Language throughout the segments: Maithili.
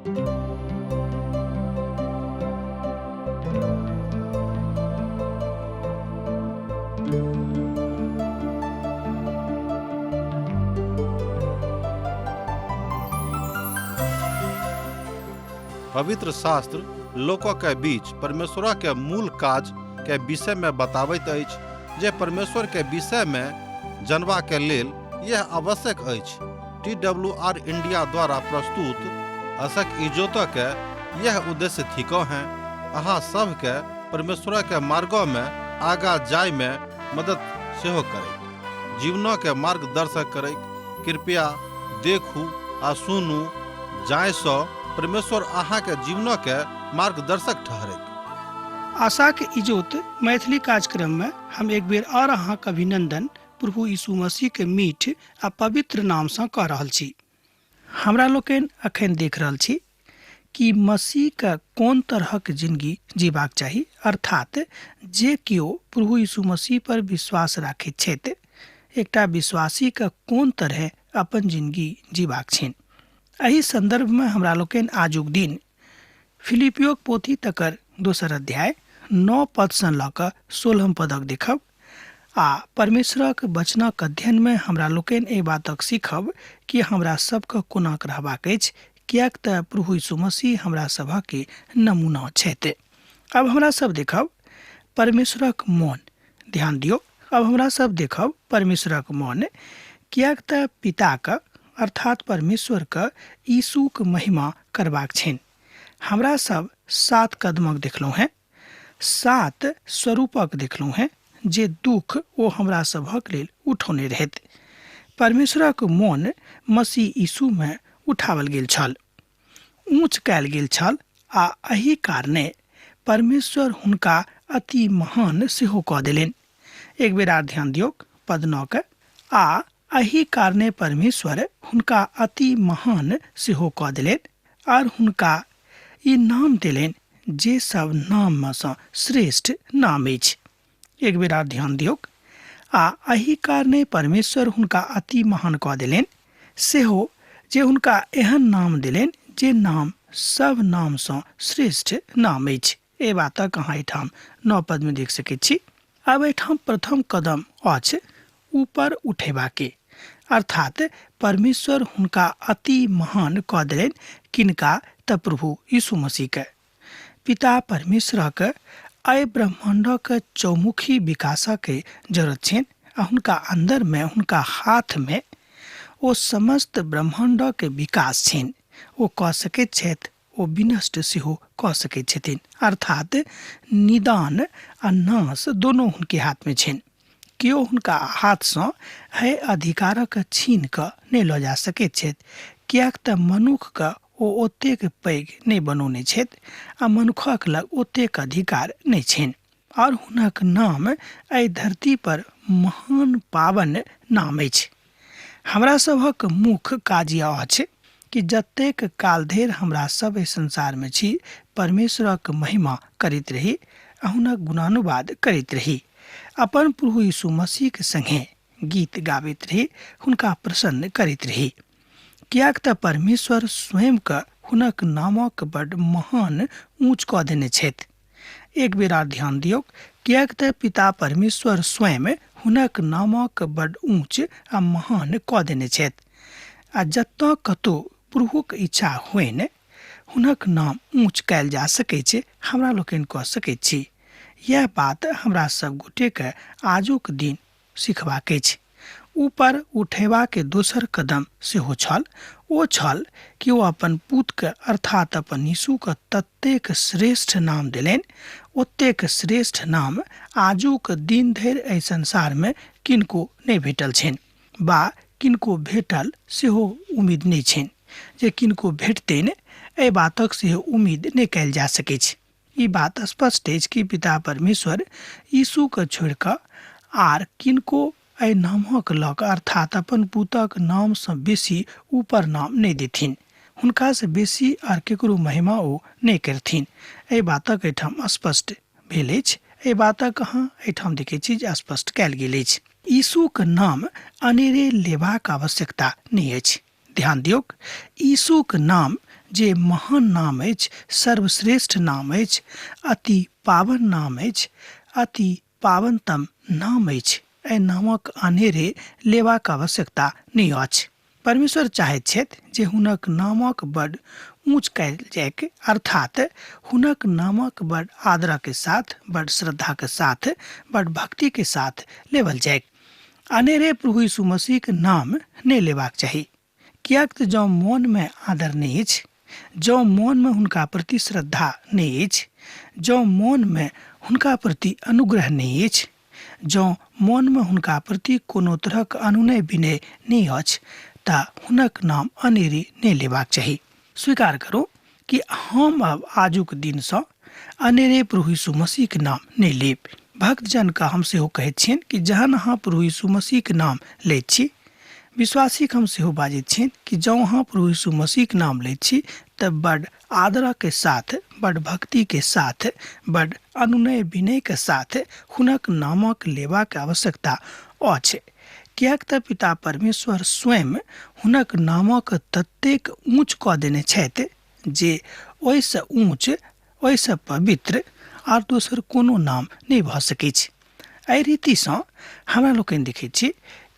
पवित्र शास्त्र लोकों के बीच परमेश्वर के मूल काज के विषय में बताबैत अछि जे परमेश्वर के विषय में जनबा के लेल यह आवश्यक अछि। TWR इंडिया द्वारा प्रस्तुत अशक इजोतो के यह उद्देश्य थिको हैं अहाँ सब के परमेश्वर के मार्गों में आगा जाय में मदद सेहो करे, जीवनों के मार्गदर्शक करे। कृपया देखू आ सुनू जाय सो परमेश्वर अहाँ के जीवनों के मार्गदर्शक ठहरे। आशा के इजोत मैथिली कार्यक्रम में हम एक बेर और अहाँ के अभिनंदन प्रभु यीशु मसीह के मीठ आ पवित्र नाम से कह रहल छी। हमरा लोकन अखन देख रहल छी कि मसीह का कोन तरह के जिंदगी जीबाक चाही, अर्थात जे कियो प्रभु यीशु मसीह पर विश्वास राखे छथि एकटा विश्वासी का कोन तरह अपन जिंदगी जीबाक छनि। एही संदर्भ में हमरा लोकन आजुक दिन फिलिपियो पोथी तकर 2 अध्याय 9 पद से ल क 16 पदक देखब आ परमेश्वरक वचनक अध्ययन में हमरा लोकन ए बातक सीखब कि हमरा सबके कोना रहबाक अछि, कियाक त प्रभु यीशु मसीह हमरा सभा के नमूना छथि। अब हमरा सब देखब परमेश्वरक मौन। ध्यान दियो, अब हमरा सब देखब परमेश्वरक मौन, कियाक त पिता का अर्थात परमेश्वर का यीशु के महिमा करबाक छेन। हमरा सब 7 कदमक देखलहुं हैं, 7 स्वरूपक देखलहुं हैं जे दुख ओ हमरा सभक लेल उठौने रहत। परमेश्वरक मौन मसीह यीशु में उठावल गेल छल, ऊंच कयल गेल छल आ एही कारणे परमेश्वर हुनका अति महान सेहो कऽ देलनि। एक बेर आर ध्यान दियौ पद 9 के, आ एही कारणे परमेश्वर हुनका अति महान सेहो कऽ देलनि आर हुनका ई नाम देलनि जे सब नाम में सँ श्रेष्ठ नाम अछि। एक बेर आर ध्यान दियौ, आ एही कारणे परमेश्वर हुनका अति महान कऽ देलनि सेहो जे हुनका एहन नाम देलनि जे नाम सब नाम सँ श्रेष्ठ नाम अछि। ए बातक अहाँ एहिठाम 9 पद में देख सकैत छी। अब एहिठाम प्रथम कदम अछि ऊपर उठेबा के, अर्थात परमेश्वर हुनका अति महान कऽ देलनि किनका त प्रभु यीशु मसीह के। पिता परमेश्वर के अय ब्रह्मांड के चौमुखी विकास के जरूरत छनि आ हुनका अंदर में हुनका हाथ में ओ समस्त ब्रह्मांड के विकास छनि। ओ कऽ सकैत छथि, ओ विनष्ट सेहो कऽ सकैत छथिन, अर्थात निदान आ नाश दोनों हुनके हाथ में छनि। केओ हुनका हाथ सँ है अधिकारक छीन कऽ नहि लऽ जा सकैत छथि, कियाक त मनुख के ओ ओतेक पैघ नहि बनौने छथि आ मनुखक लग ओतेक अधिकार नहि छनि। और हुनक नाम एहि धरती पर महान पावन नाम अछि। हमरा सभक मुख्य काज यह अछि कि जतेक काल धरि हमरा सब एहि संसार में छी परमेश्वरक महिमा करैत रही आ हुनक गुणानुवाद करैत रही, अपन प्रभु यीशु मसीह के संगे गीत गाबैत रही, हुनका प्रसन्न करैत रही, कियाक त परमेश्वर स्वयं के हुनक नामक बड़ महान ऊंच कऽ देने छथि। एक बेर आर ध्यान दियौ, कियाक त पिता परमेश्वर स्वयं हुनक नामक बड़ ऊंच आ महान कऽ देने छथि आ जतऽ कतौ प्रभुक इच्छा होइन हुनक नाम ऊंच कयल जा सकै छै, हमरा लोकनि कऽ सकैत छी। यह बात हमरा सब गोटे के आजुक दिन सिखबाक अछि। ऊपर उठेबा के दोसर कदम सेहो छल, ओ छल कि ओ अपन पुत्र के अर्थात अपन यीशु के ततेक श्रेष्ठ नाम देलनि, ओतेक श्रेष्ठ नाम आजुक दिन धरि एहि संसार में किनको नहि भेटल छनि, बा किनको भेटल सेहो उम्मीद नहि छनि। जे किनको भेटतनि एहि बातक सेहो उम्मीद नहि कयल जा सकैत छै। ई बात स्पष्ट अछि कि पिता परमेश्वर यीशु के छोड़ि कऽ आर किनको एहि नामक लऽ कऽ अर्थात अपन पुतक नाम सँ बेसी ऊपर नाम नहि देथिन, हुनका से बेसी आर केकरो महिमा ओ नहि करथिन। एहि बातक एहिठाम स्पष्ट भेल अछि। एहि बातक अहाँ एहिठाम देखै छी जे स्पष्ट कयल गेल अछि। यीशु के नाम अनेरे लेबाक आवश्यकता नहि अछि। ध्यान दियौ, यीशु के नाम जे महान नाम अछि, सर्वश्रेष्ठ नाम अछि, अति पावन नाम अछि, अति पावनतम नाम अछि। एहि नामक अनेरे लेबाक आवश्यकता नहि अछि। परमेश्वर चाहैत छथि जे हुनक नामक बड़ ऊंच कयल जायक, अर्थात हुनक नामक बड़ आदर के साथ, बड़ श्रद्धा के साथ, बड़ भक्ति के साथ लेवल जायक। अनेरे प्रभु यीशु मसीह के नाम नहि लेबाक चाही, कियाक तऽ जँ मोन में आदर नहीं अछि, जँ मोन में हुनका प्रति श्रद्धा नहीं अछि, जँ मोन में हुनका प्रति अनुग्रह नहीं अछि, जँ मोन में हुनका प्रति कोनो तरहक अनुनय विनय नहीं अछि, तऽ हुनक नाम अनेरे नहीं लेबाक चाही। स्वीकार करू कि हम अब आजुक दिन से अनेरे प्रभु यीशु मसीह के नाम नहीं लेब। भक्तजन का हम सेहो कहैत छियनि कि जहन अहाँ प्रभु यीशु मसीह के नाम लैत छी, विश्वासी हम सेहो बाजैत छियनि कि जँ अहाँ प्रभु यीशु मसीह के नाम लैत छी तऽ बड़ आदर के साथ, बड़ भक्ति के साथ, बड़ अनुनय विनय के साथ हुनक नामक लेबाक आवश्यकता अछि। कियाक तऽ पिता परमेश्वर स्वयं हुनक नामक ततेक ऊंच कऽ देने छथि जे ओहिसँ ऊंच, ओहिसँ पवित्र आर दोसर कोनो नाम नहि भऽ सकैत छै। एहि रीतिसँ हमरा लोकनि देखैत छी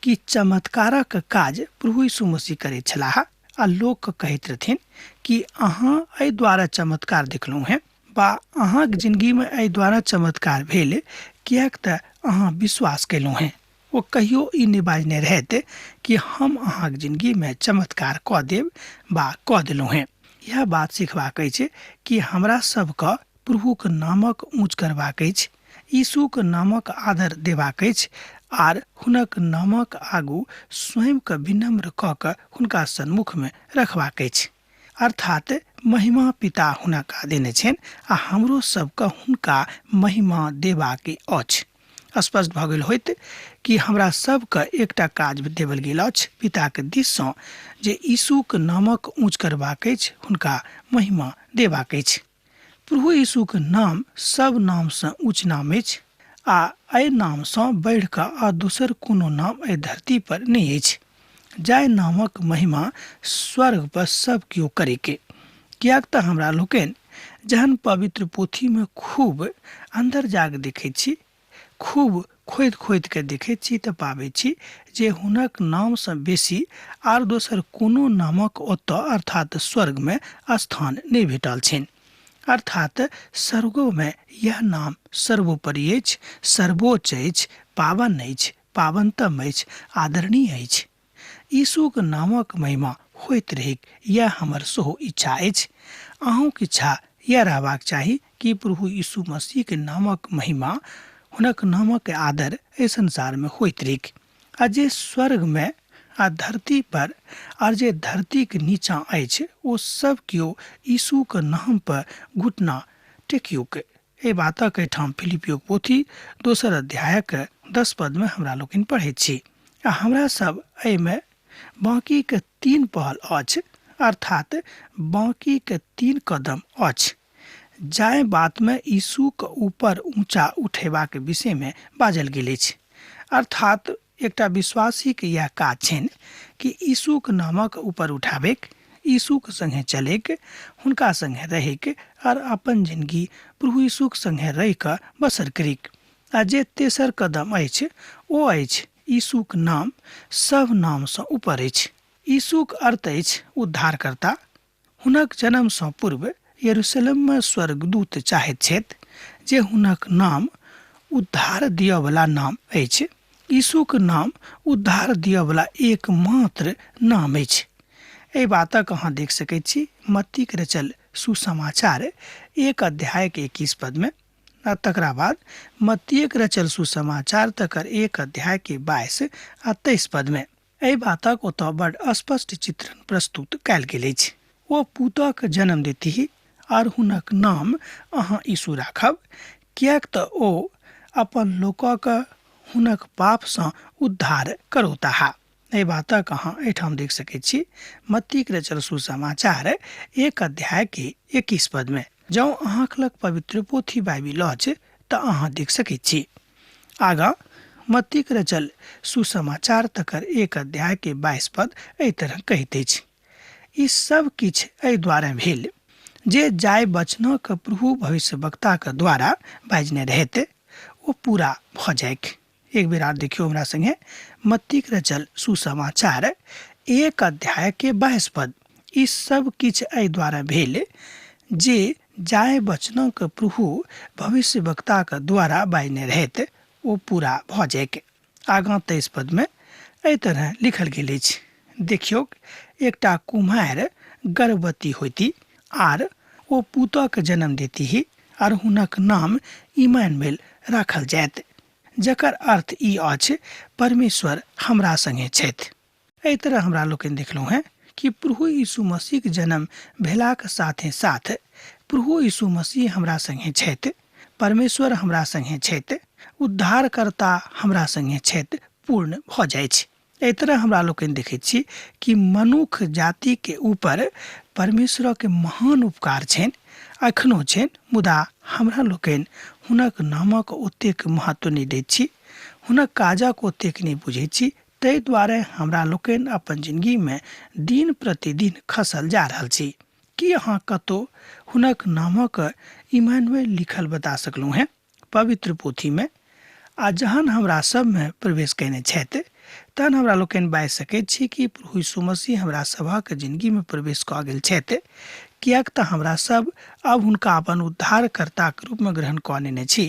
कि चमत्कारक काज प्रभु यीशु मसीह करैत छलाह आ लोक कहैत रहथिन कि अहाँ एहि द्वारा चमत्कार देखलहुँ हैं, बा अहाँक जिंदगीमे एहि द्वारा चमत्कार भेल कियाक तऽ अहाँ विश्वास केलहुँ हैं। वो कहियो ई नहि बाजने रहते कि हम अहाँक जिंदगीमे चमत्कार कऽ देब बा कऽ देलहुँ हैं। यह बात सिखबाक अछि कि हमरा सबके प्रभुक नामक ऊँच करबाक अछि, यीशुक नामक आदर देबाक अछि आर हुनक नामक आगू स्वयं के विनम्र कऽ कऽ हुनका सन्मुख में रखबाक अछि। अर्थात महिमा पिता हुनका देने छनि आ हमरो सबके हुनका महिमा देबाक अछि। स्पष्ट भऽ गेल होइत कि हमरा सबके एकटा काज देवल गेल अछि पिताके दिससँ, जे यीशुक नामक ऊँच करबाक अछि, हुनका महिमा देबाक अछि। प्रभु यीशुक नाम सब नामसँ ऊँच नाम अछि आ एहि नामसँ बढ़ि कऽ आ दोसर कोनो नाम एहि धरती पर नहि अछि, जाहि नामक महिमा स्वर्ग पर सब केओ करैके। कियाक तऽ हमरा लोकनि जहन पवित्र पोथीमे खूब अन्दर जाग देखैत छी, खूब खोदि खोदि के देखैत छी तऽ पाबै छी जे हुनक नामसँ बेसी आर दोसर कोनो नामक ओतऽ अर्थात स्वर्गमे स्थान नहि भेटल छनि। अर्थात स्वर्गोमे यह नाम सर्वोपरि अछि, सर्वोच्च अछि, पावन अछि, पावनतम अछि, आदरणीय अछि। यीशुक नामक महिमा होइत रहैक यह हमर सेहो इच्छा अछि। अहूँक इच्छा यह रहबाक चाही कि प्रभु यीशु मसीह के नामक महिमा, हुनक नामक आदर एहि संसार में होइत रहैक। आ जे स्वर्ग में आ धरती पर आर जे धरती के नीचा अछि, ओ सब केओ यीशु के नाम पर घुटना टेकियो के। एहि बातक एहिठाम फिलिपियो पोथी 2 अध्यायक 10 पद में हमरा लोकनि पढ़ैत छी। आ हमरा सब एहिमे बाकी के 3 पहल अछि, अर्थात बाकी के 3 कदम अछि, जाहि बात में यीशु के ऊपर ऊंचा उठेबा के विषय में बाजल गेल अछि। अर्थात एकटा विश्वासी के यह काज छनि कि यीशु के नामक ऊपर उठाबेक, यीशु के संगे चलेक, हुनका संगे रहेक और अपन जिंदगी प्रभु यीशु के संगे रहि कऽ बसर करेक। आ जे तेसर कदम अछि ओ अछि यीशु के नाम सब नामसँ ऊपर अछि। यीशु के अर्थ अछि उद्धारकर्ता। हुनक जन्मसँ पूर्व यरूशलेममे स्वर्गदूत चाहैत छथि जे हुनक नाम उद्धार दिअवला नाम अछि। यीशुक नाम उद्धार दिअवला एकमात्र नाम अछि। एहि बातक अहाँ देख सकैत छी मत्ती के रचल सुसमाचार 1 अध्याय के 21 पद में, आ तकरा बाद मत्ती के रचल सुसमाचार तकर 1 अध्याय के 22 आ 23 पद में। एहि बातक ओतऽ बड़ स्पष्ट चित्रण प्रस्तुत कयल गेल अछि। ओ पुतक जन्म देती और हुनक नाम अहाँ यीशु राखब, कियाक तऽ ओ अपन लोकक हुनक पापसँ उद्धार करौताह। एहि बातक अहाँ एहिठाम देख सकैत छी मत्ती के रचल सुसमाचार 1 अध्याय के 21 पद में। जँ अहाँक लग पवित्र पोथी बाइबिल अछि तऽ अहाँ देख सकैत छी। आगाँ मत्ती के रचल सुसमाचार तकर 1 अध्याय के 22 पद एहि तरह कहैत अछि, ई सब किछ एहि द्वारा भेल जे जाय वचनक प्रभु भविष्यवक्ताक द्वारा बाजने रहते वो पूरा भ जायक। एक बेर आर देखियो हमरा संगे मत्तीक रचल सुसमाचार 1 अध्याय के 22 पद। ई सब किछ एहि द्वारा भेल जे जाय वचनक प्रभु भविष्यवक्ताक द्वारा बाजने रहते वो पूरा भ जायक। आगाँ 23 पद में एहि तरह लिखल गेल अछि, देखियो एकटा कुमार गर्भवती होती आर ओ पुतक जन्म देती ही आर हुनक नाम इमानुएल राखल जायत, जकर अर्थ ई अछि परमेश्वर हमरा संगे छथि। एहि तरह हमरा लोकनि देखलहुँ हैं कि प्रभु यीशु मसीह के जन्म भेलाक साथे साथ प्रभु यीशु मसीह हमरा संगे छथि, परमेश्वर हमरा संगे छथि, उद्धारकर्ता हमरा संगे छथि पूर्ण भ जाइ छै। एहि तरह हमरा लोकनि देखैत छी कि मनुष्य जाति के ऊपर परमेश्वर के महान उपकार छनि, अखनो छनि, मुदा हमरा लोकनि हुनक नामक ओतेक महत्व नहि दैत छी, हुनक काजक ओतेक नहि बुझैत छी। ताहि दुआरे हमरा लोकनि अपन जिंदगी में दिन प्रतिदिन खसल जा रहल छी। कि अहाँ कतौ हुनक नामक इमानुएल लिखल बता सकलहुँ हैं पवित्र पोथी में? आ जहन हमरा सब में प्रवेश कयने छथि तहन हमरा लोकनि बाजि सकैत छी कि प्रभु यीशु मसीह हमरा सभक जिंदगी में प्रवेश कऽ गेल छथि, किएक तऽ हमरा सब अब हुनका अपन उद्धारकर्ता के रूप में ग्रहण कऽ लेने छी।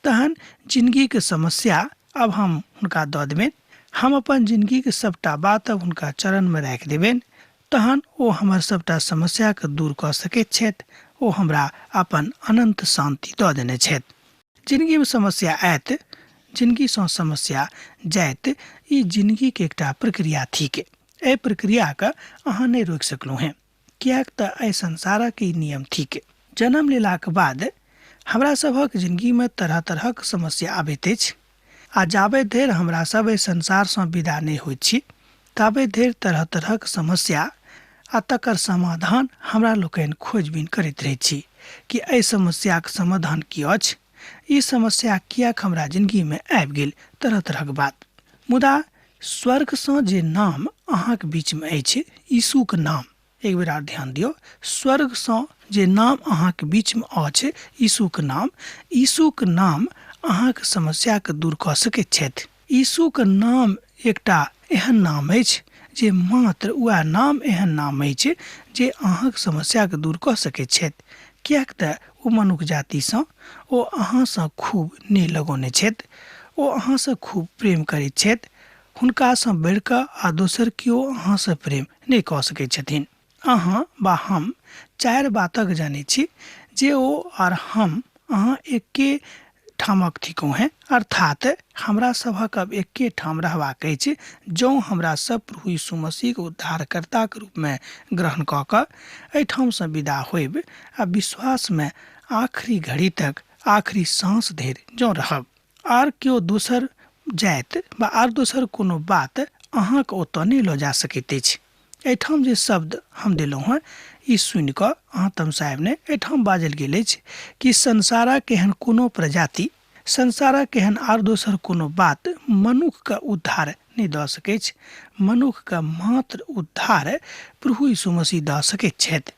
तहन जिंदगी के समस्या अब हम हुनका दऽ देबनि, हम अपन जिंदगी के सबटा बात अब हुनका चरण में राखि देबनि, तहन ओ हमर सबटा समस्या के दूर कऽ सकैत छथि। ओ हमरा अपन अनंत शांति दऽ देने छथि। जिंदगी में समस्या आयत, जिंदगी सँ समस्या जायत, ई जिंदगी के एकटा प्रक्रिया थिक। एहि प्रक्रिया के अहाँ नहि रोकि सकलहुँ हैं, किएक तऽ एहि संसारक ई नियम थिक। जन्म लेलाक बाद हमरा सभक जिंदगी में तरह तरहक समस्या आबैत अछि, आ जाबे धरि हमरा सब एहि संसार सँ विदा नहि होइत छी ताबे धरि तरह तरहक समस्या आ तकर समाधान हमरा लोकनि खोजबीन करैत रहैत छी कि एहि समस्याक समाधान की अछि, ई समस्या किएक हमरा जिंदगी में आबि गेल, तरह तरहक बात। मुदा स्वर्ग सँ जे नाम अहाँके बीच में अछि, यीशुक नाम, एक बेर आर ध्यान दियौ, स्वर्ग सँ जे नाम अहाँके बीच में अछि, यीशुक नाम अहाँके समस्या के दूर कऽ सकैत छथि। यीशुक नाम एकटा एहन नाम अछि जे मात्र वएह नाम एहन नाम अछि जे अहाँके समस्या के दूर कऽ सकैत छथि, किएक तऽ ओ मनुष्य जाति सँ ओ अहाँ सँ खूब नेह लगौने छथि, ओ अहाँ सँ खूब प्रेम करैत छथि। हुनका सँ बढ़ि कऽ आ दोसर केओ अहाँ सँ प्रेम नहि कऽ सकैत छथिन। अहाँ वा हम 4 बातक जानै छी जे ओ आर हम अहाँ एके ठामक थिकौ हैं, अर्थात हमरा सभक अब एके ठाम रहबाक अछि जँ हमरा सब प्रभु यीशु मसीह के उद्धारकर्ता के रूप में ग्रहण कऽ कऽ एहिठाम सँ विदा होयब आ विश्वास में आखिरी घड़ी तक, आखिरी सांस धरि जँ रहब। आर केओ दोसर जाति वा आर दोसर कोनो बात अहाँके ओतऽ नहि लऽ जा सकैत अछि। एहिठाम जे शब्द हम देलहुँ हैं ई सुनि कऽ अहाँ तमसायब नहि। एहिठाम बाजल गेल अछि कि संसारक एहन कोनो प्रजाति, संसारक एहन आर दोसर कोनो बात मनुष्य के उद्धार नहि दऽ सकैत अछि। मनुष्य के मात्र उद्धार प्रभु यीशु मसीह दऽ सकैत छथि,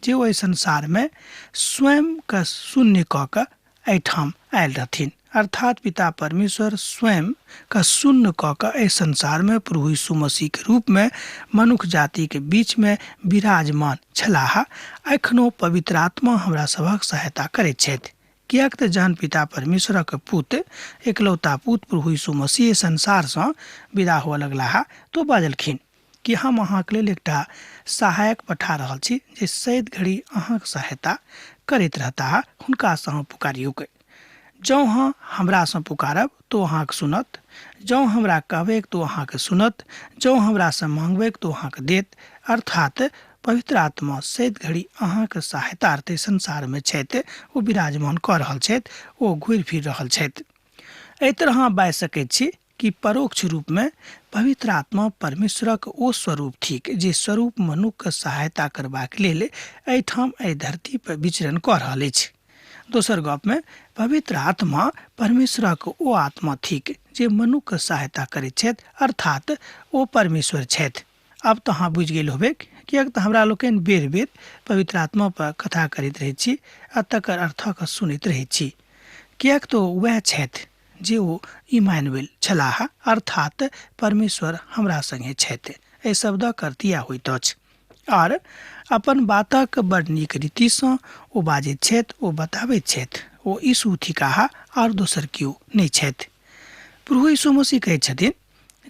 जे ओहि संसार में स्वयं के शून्य कऽ कऽ एहिठाम आयल रहथिन, अर्थात पिता परमेश्वर स्वयं का शून्य कऽ कऽ एहि संसार में प्रभु यीशु मसीह के रूप में मनुष्य जाति के बीच में विराजमान छलाह। एखनो पवित्र आत्मा हमरा सभक सहायता करैत छथि, किएक तऽ जहन पिता परमेश्वरक पुत्र, एकलौता पुत्र प्रभु यीशु मसीह संसार सँ विदा हुअ लगलाह तो बाजलखिन कि हम अहाँके लेल एकटा सहायक पठा रहल छी जे सैद घड़ी अहाँके सहायता करैत रहता, हुनका सँ पुकारियौ। जँ अहाँ हमरा सँ पुकारब तो अहाँके सुनत, जँ हमरा कहबै तो अहाँके सुनत, जँ हमरा सँ मांगबै तो अहाँके देत। अर्थात पवित्र आत्मा सैद घड़ी अहाँके सहायतार्थे संसार में छथि, ओ विराजमान कऽ रहल छथि, ओ घुरि फिर रहल छथि। एहि तरह अहाँ बाजि सकैत छी कि परोक्ष रूप में पवित्र आत्मा परमेश्वरक ओ स्वरूप थिक जे स्वरूप मनुष्य के सहायता करबाक लेल एहिठाम एहि धरती पर विचरण कऽ रहल अछि। दोसर गप में पवित्र आत्मा परमेश्वरक ओ आत्मा थिक जे मनुष्य के सहायता करैत छथि, अर्थात ओ परमेश्वर छथि। अब तो अहाँ बुझि गेल होबे किएक तऽ हमरा लोकनि बेर बेर पवित्र आत्मा पर कथा करैत रहैत छी आ तकर अर्थक सुनैत रहैत छी। किएक तऽ वएह छथि जे ओ इमानुएल छलाह, अर्थात परमेश्वर हमरा संगे छथि। एहि शब्दक अर्थ इएह होइत अछि। और अपन बातक बड़ नीक रीतिसँ ओ बाजैत छथि, ओ बताबैत छथि। ओ यीशु थिकाह और दोसर केओ नहि छथि। प्रभु यीशु मसीह कहैत छथिन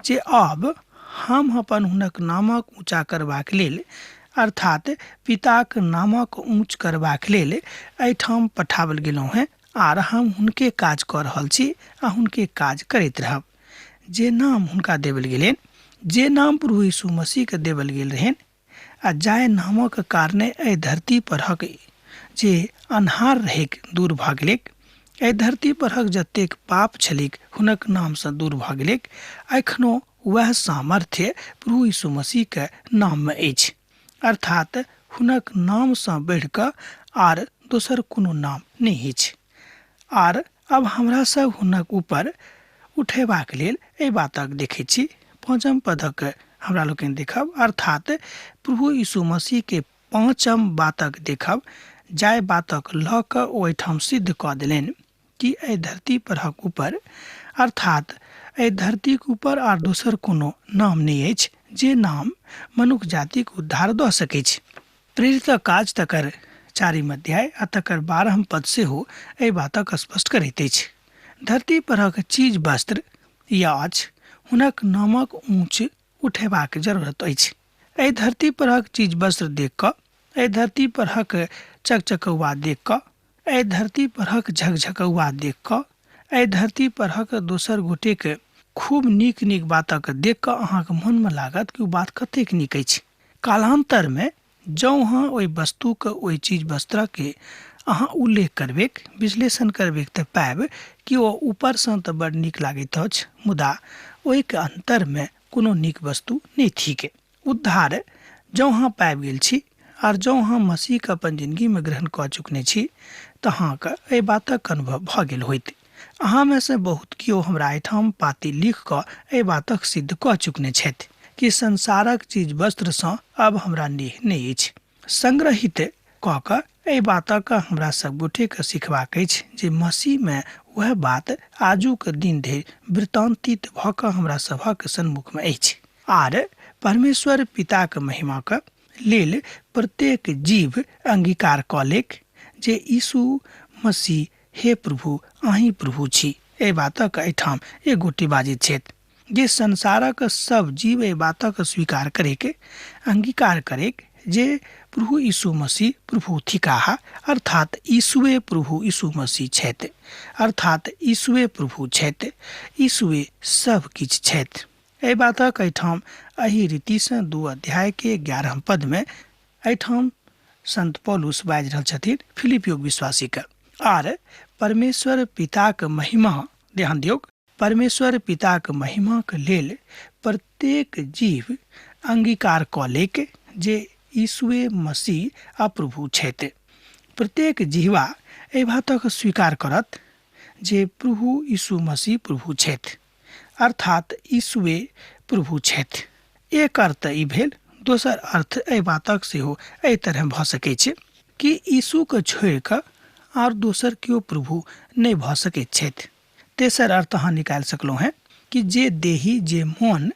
जे अब हम अपन हुनक नामक ऊँचा करबाक लेल, अर्थात पिताक नामक ऊँच करबाक लेल एहिठाम पठाओल गेलहुँ हैं, आर हम हुनके काज कऽ रहल छी आ हुनके काज करैत रहब। जे नाम हुनका देवल गेलनि, जे नाम प्रभु यीशु मसीहके देवल गेल रहनि, आ जाय नामक कारणे एहि धरती परक जे अन्हार रहैक दूर भऽ गेलैक, एहि धरती परक जतेक पाप छलैक हुनक नामसँ दूर भऽ गेलैक। एखनो वएह सामर्थ्य प्रभु यीशु मसीहके नाममे अछि, अर्थात हुनक नामसँ बढ़ि कऽ आर दोसर कोनो नाम नहि अछि। आर अब हमरा सब हुनक ऊपर उठेबाक लेल एहि बातक देखैत छी। 5म पदक हमरा लोकनि देखब, अर्थात प्रभु यीशु मसीह के 5म बातक देखब, जाय बातक लऽ कऽ ओ एहिठाम सिद्ध कऽ देलनि कि एहि धरती परक ऊपर, अर्थात एहि धरतीक ऊपर आर दोसर कोनो नाम नहि अछि जे नाम मनुष्य जातिक उद्धार दऽ सकैत छै। प्रेरितक काज तकर 4 अध्याय आ तकर 12 पद सेहो एहि बातक स्पष्ट करैत अछि। धरती परक चीज वस्त्र या अछि हुनक नामक ऊँच उठेबाक जरूरत अछि। एहि धरती परक चीज वस्त्र देख कऽ, एहि धरती परक चकचकौआ देख कऽ, एहि धरती परक झकझकौआ देख कऽ, एहि धरती परक दोसर गोटेक खूब नीक नीक बातक देख कऽ अहाँके मोनमे लागत कि ओ बात कतेक नीक अछि। कालांतरमे जँ अहाँ ओहि वस्तुके, ओहि चीज वस्त्रके अहाँ उल्लेख करबेक, विश्लेषण करबेक तऽ पाएब कि ओ ऊपरसँ तऽ बड़ नीक लागैत अछि, मुदा ओहिके अन्तरमे कोनो नीक वस्तु नहि थिक। उद्धार जँ अहाँ पाबि गेल छी आर जँ अहाँ मसीहके अपन जिन्दगीमे ग्रहण कऽ चुकने छी तऽ अहाँके एहि बातक अनुभव भऽ गेल होइत। अहाँमे से बहुत केओ हमरा एहिठाम पाती लिख कऽ एहि बातक सिद्ध कऽ चुकने छथि कि संसारक चीज वस्त्रसँ अब हमरा नेह नहि अछि। संग्रहित कऽ कऽ एहि बातक हमरा सब गोटेके सिखबाक अछि जे मसीहमे वह बात आजुक दिन धरि वृत्तांतित भऽ कऽ हमरा सभक सन्मुखमे अछि। आर परमेश्वर पिताक महिमाके लेल प्रत्येक जीव अंगीकार कऽ लेक जे यीशु मसीह हे प्रभु, अहीं प्रभु छी। एहि बातक एहिठाम एक गोटे बाजैत छथि जे संसारक सब जीव एहि बातक स्वीकार करैके, अंगीकार करैक जे प्रभु यीशु मसीह प्रभु थिकाह, अर्थात यीशुए प्रभु यीशु मसीह छथि, अर्थात यीशुए प्रभु छथि, यीशुए सब किछु छथि। एहि बातक एहिठाम एहि रीतिसँ 2 अध्यायके 11 पदमे एहिठाम संत पौलुस बाजि रहल छथिन फिलिपियो विश्वासीके। आर परमेश्वर पिताक महिमा, ध्यान दियौ, परमेश्वर पिताक महिमाक लेल प्रत्येक जीव अंगीकार कऽ लेक जे यीशुए मसीह आ प्रभु छथि। प्रत्येक जीवा एहि बातक स्वीकार करत जे प्रभु यीशु मसीह प्रभु छथि, अर्थात यीशुए प्रभु छथि। एक अर्थ ई भेल। दोसर अर्थ एहि बातक सेहो एहि तरह भऽ सकैत छै कि यीशुके छोड़ि कऽ आओर दोसर केओ प्रभु नहि भऽ सकैत छथि। तेसर अर्थ अहाँ निकालि सकलहुँ हैं कि जे देही, जे मोन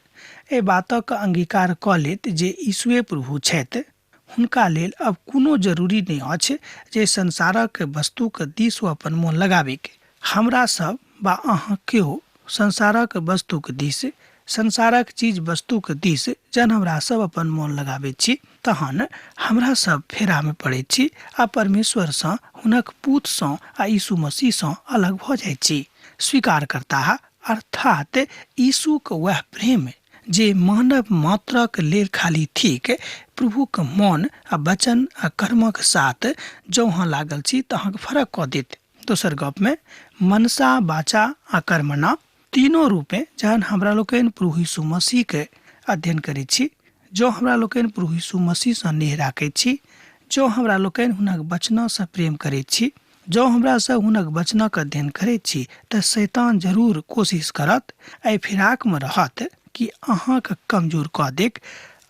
एहि बातक अंगीकार कऽ लेत जे यीशुए प्रभु छथि, हुनका लेल अब कोनो जरूरी नहि अछि जे संसारक वस्तुके दिस ओ अपन मोन लगाबैके। हमरा सब बा अहाँ केओ संसारक वस्तुके दिस, संसारक चीज वस्तुके दिस जहन हमरा सब अपन मोन लगाबैत छी तहन हमरा सब फेरामे पड़ैत छी आ परमेश्वरसँ, हुनक पूतसँ आ यीशु मसीहसँ अलग भऽ जाइत छी। स्वीकार करता अर्थात यीशुके वह प्रेम जे मानव मात्रक लेल खाली थिक, प्रभुके मौन आ वचन आ कर्मक साथ जँ अहाँ लागल छी तऽ अहाँके फर्क कऽ देत। दोसर गपमे मनसा, वाचा आ कर्मणा तीनों रूपे जहन हमरा लोकनि प्रभु यीशु मसीहके अध्ययन करैत छी, जँ हमरा लोकनि प्रभु यीशु मसीहसँ नेह राखैत छी, जँ हमरा लोकनि हुनक वचनसँ प्रेम करैत छी, जँ हमरा सब हुनक वचनक अध्ययन करैत छी तऽ शैतान जरूर कोशिश करत, एहि फिराकमे रहत कि अहाँके कमजोर कऽ देक,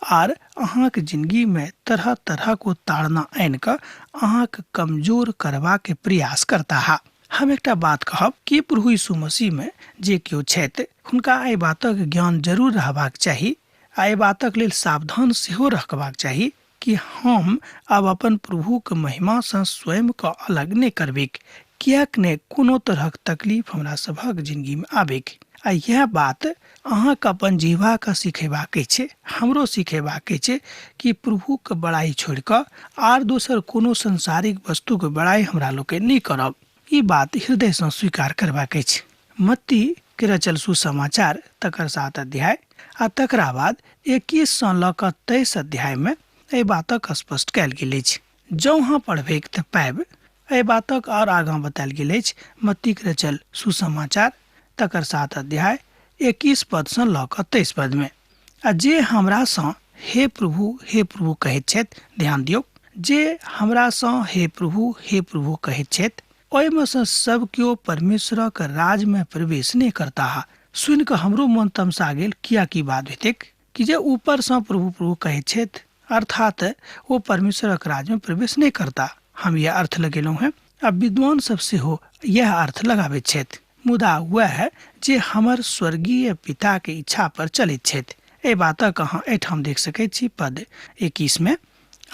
और अहाँ के जिंदगी में तरह तरह को ताड़ना आन कर अहाँ के कमजोर करवा के प्रयास करता है। हम एक बात कहब कि प्रभु यीशु मसीह में जे केओ छथि हुनका एहि बातक ज्ञान जरूर रहबाक चाही, एहि बातक लेल सावधान सेहो रखबाक चाही कि हम अब अपन प्रभु के महिमा से स्वयं के अलग नहीं करबेक, कियाक ने कोनो तरहक तकलीफ हमरा सभक जिंदगी में आबेक। आ यह बात अहाँ के अपन जीवा के सिखेबाक छै, हमरो सिखेबाक छै कि प्रभु के बड़ाई छोड़ कर आर दोसर कोनो संसारिक वस्तु के बड़ाई हमरा लोग नहीं करब। ई बात हृदय से स्वीकार करबाक छै। मत्ती के रचल सुसमाचार तकर 7 अध्याय आ तकरा बाद 21 से ल क 23 अध्याय में एहि बातक स्पष्ट कयल गेल अछि। जँ अहाँ पढ़बेक तऽ पाएब एहि बातक और आगाँ बतायल गेल अछि। मत्ती के रचल सुसमाचार तकर 7 अध्याय 21 पद से ल क 23 पद में। आ जे हमरा सँ हे प्रभु कहैत छथि, ध्यान दियौ, जे हमरा सँ हे प्रभु कहैत छथि ओहिमे से सब केओ परमेश्वर के राज में प्रवेश नहीं करता है। सुन के हमरो मन तमसा गेल, किया की बात हेतैक कि जे ऊपर से प्रभु कहैत छथि अर्थात वो परमेश्वर के राज में प्रवेश नहीं करता। हम यह अर्थ लगेलहुँ हैं। अब विद्वान सबसे हो यह अर्थ लगाबैत छथि, मुदा वह है जे हमर स्वर्गीय पिता के इच्छा पर चलित छथि। एहि बातक अहाँ एहिठाम देख सकैत छी पद 21 में।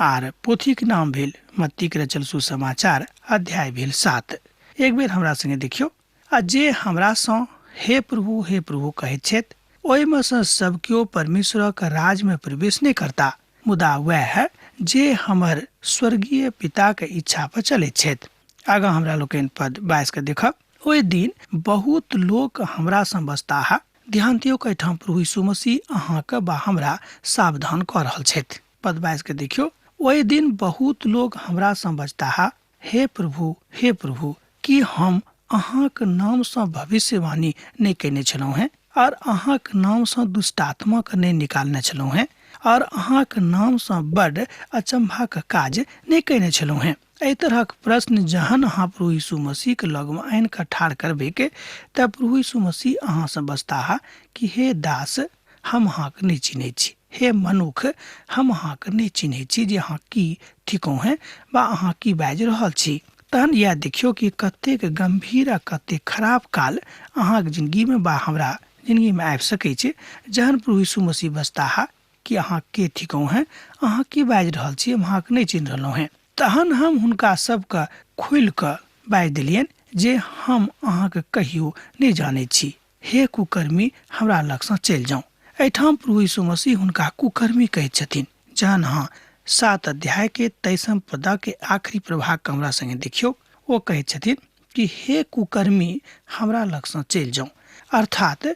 आर पोथी के नाम भेल मत्ती के रचल सुसमाचार, अध्याय भेल 7। एक बेर हमरा संगे देखियो। आ जे हमरा सँ हे प्रभु कहैत छथि ओहिमे से सब केओ परमेश्वर के राज में प्रवेश नहीं करता, मुदा वह है जे हमर स्वर्गीय पिता के इच्छा पर चलैत छथि। आगा हमरा लोकनि पद 22 के देखब। ओहि दिन बहुत लोग हमरा सँ बसता है। ध्यान दियौ कि एहिठाम प्रभु यीशु मसीह अहाँ के बा हमरा सावधान कऽ रहल छथि। पद 22 के देखियो। ओहि दिन बहुत लोग हमरा सँ बजता है, हे प्रभु कि हम अहाँ के नाम से भविष्यवाणी नहीं केने छलहुँ हैं, और अहाँ के नाम से दुष्टात्मा के नहीं निकालने छलहुँ हैं, और अहाँ के नाम से बड़ अचंभा के काज नहीं केने छलहुँ हैं। एहि तरहक प्रश्न जहन अहाँ प्रभु यीशु मसीह के लग में आनि कऽ ठाढ़ करबे के तब प्रभु यीशु मसीह अहाँ से बसता है कि हे दास हम अहाँ के नहीं चिन्है छी, हे मनुख हम अहाँ के नहीं चिन्है छी जे अहाँ की ठीको हैं बा अहाँ की बाजि रहल छी। तहन यह देखियो कि कतेक गंभीर आ कतेक खराब काल अहाँ के जिंदगी में बा हमरा जिंदगी में आबि सकै छै जहन प्रभु यीशु मसीह बसता है कि अहाँ के ठीको हैं, अहाँ की बाजि रहल छी, हम अहाँ के नहीं चिन्ह रहलहुँ हैं। तहन हम हुनका सबके खोलि कऽ बाजि देलियनि जे हम अहाँ के कहियो नहीं जानै छी, हे कुकर्मी हमरा लग सँ चलि जाउ। एहिठाम प्रभु यीशु मसीह हुनका कुकर्मी कहैत छथिन। जहन अहाँ 7 अध्याय के 23 पद के आखिरी प्रभाग के हमरा संगे देखियो, वो कहैत छथिन कि हे कुकर्मी हमरा लग सँ चलि जाउ। अर्थात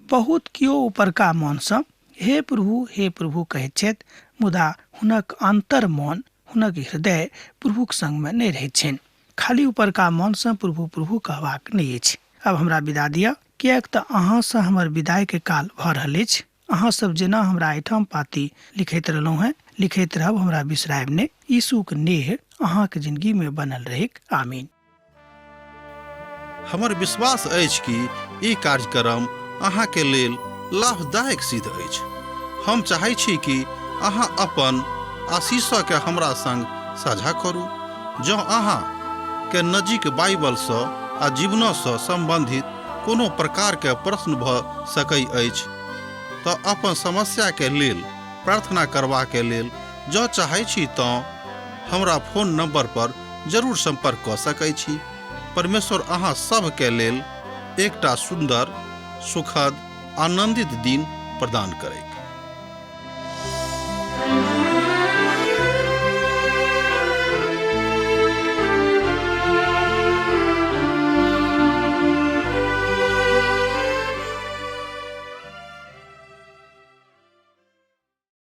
बहुत केओ ऊपरका मन सँ हे प्रभु कहैत छथि, मुदा हुनक अंतर मन हुनक हृदय प्रभुक संग में नहीं रहैत छनि। खाली ऊपरका मन से प्रभु कहबाक नहीं अछि। अब हमरा विदा दिअ, कियाक तऽ अहाँ से हमर विदाई के काल भऽ रहल अछि। अहाँ सब जेना हमरा एहिठाम पाती लिखैत रहलहुँ हैं, लिखैत रहब, हमरा बिसरायब नहि। यीशु के नेह अहाँ के जिंदगी में बनल रहेक। आमीन। हमर विश्वास अछि कि ई कार्यक्रम अहाँ के लेल लाभदायक सिद्ध अछि। हम चाहै छी कि अहाँ अपन आशीषक के हमरा संग साझा करू। जँ अहाँ के नजीक बाइबल सँ आ जीवन सँ संबंधित कोनो प्रकार के प्रश्न भऽ सकै अछि तऽ अपन समस्या के लेल प्रार्थना करबा के लेल जँ चाहै छी तऽ हमरा फोन नंबर पर जरूर संपर्क कऽ सकै छी। परमेश्वर अहाँ सब के लेल एकटा सुंदर, सुखद, आनंदित दिन प्रदान करैक।